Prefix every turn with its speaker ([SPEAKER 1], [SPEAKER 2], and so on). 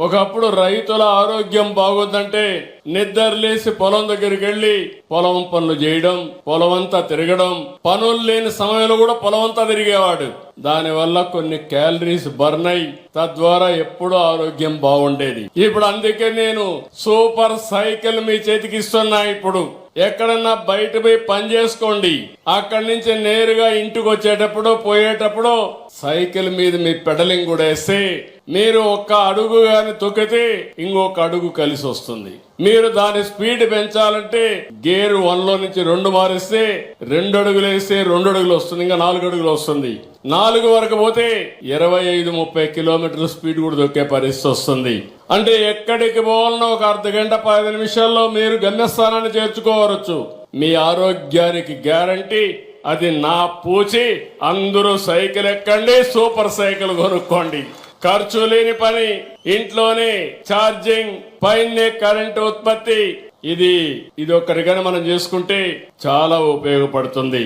[SPEAKER 1] ఒకప్పుడు రైతుల ఆరోగ్యం బాగోద్దంటే నిద్రలేసి పొలం దగ్గరికి వెళ్లి పొలం పనులు చేయడం, పొలం అంతా తిరగడం, పనులు లేని సమయంలో కూడా పొలం అంతా తిరిగేవాడు. దానివల్ల కొన్ని క్యాలరీస్ బర్న్ అయి తద్వారా ఎప్పుడూ ఆరోగ్యం బాగుండేది. ఇప్పుడు అందుకే నేను సూపర్ సైకిల్ మీ చేతికి ఇస్తున్నా. ఇప్పుడు ఎక్కడన్నా బయట పోయి పని చేసుకోండి, అక్కడి నుంచి నేరుగా ఇంటికి వచ్చేటప్పుడు పోయేటప్పుడు సైకిల్ మీద మీ పెడలింగ్ కూడా వేస్తే మీరు ఒక్క అడుగు గాని తొక్కితే ఇంకొక అడుగు కలిసి వస్తుంది. మీరు దాని స్పీడ్ పెంచాలంటే గేర్ 1 లో నుంచి 2 మారిస్తే 2 అడుగులు వేస్తే 2 అడుగులు వస్తుంది, ఇంకా 4 అడుగులు వస్తుంది. 4 వరకు పోతే 25-30 కిలోమీటర్ల స్పీడ్ కూడా దొక్కే పరిస్థితి వస్తుంది. అంటే ఎక్కడికి పోవాలన్నా ఒక అర్ధ గంట 10 నిమిషాల్లో మీరు గమ్యస్థానాన్ని చేర్చుకోవచ్చు. మీ ఆరోగ్యానికి గ్యారంటీ అది నా పూచి. అందరూ సైకిల్ ఎక్కండి, సూపర్ సైకిల్ కొనుక్కోండి. ఖర్చు లేని పని, ఇంట్లోనే ఛార్జింగ్, పైనే కరెంటు ఉత్పత్తి. ఇది ఒక్కరిగానే మనం చేసుకుంటే చాలా ఉపయోగపడుతుంది.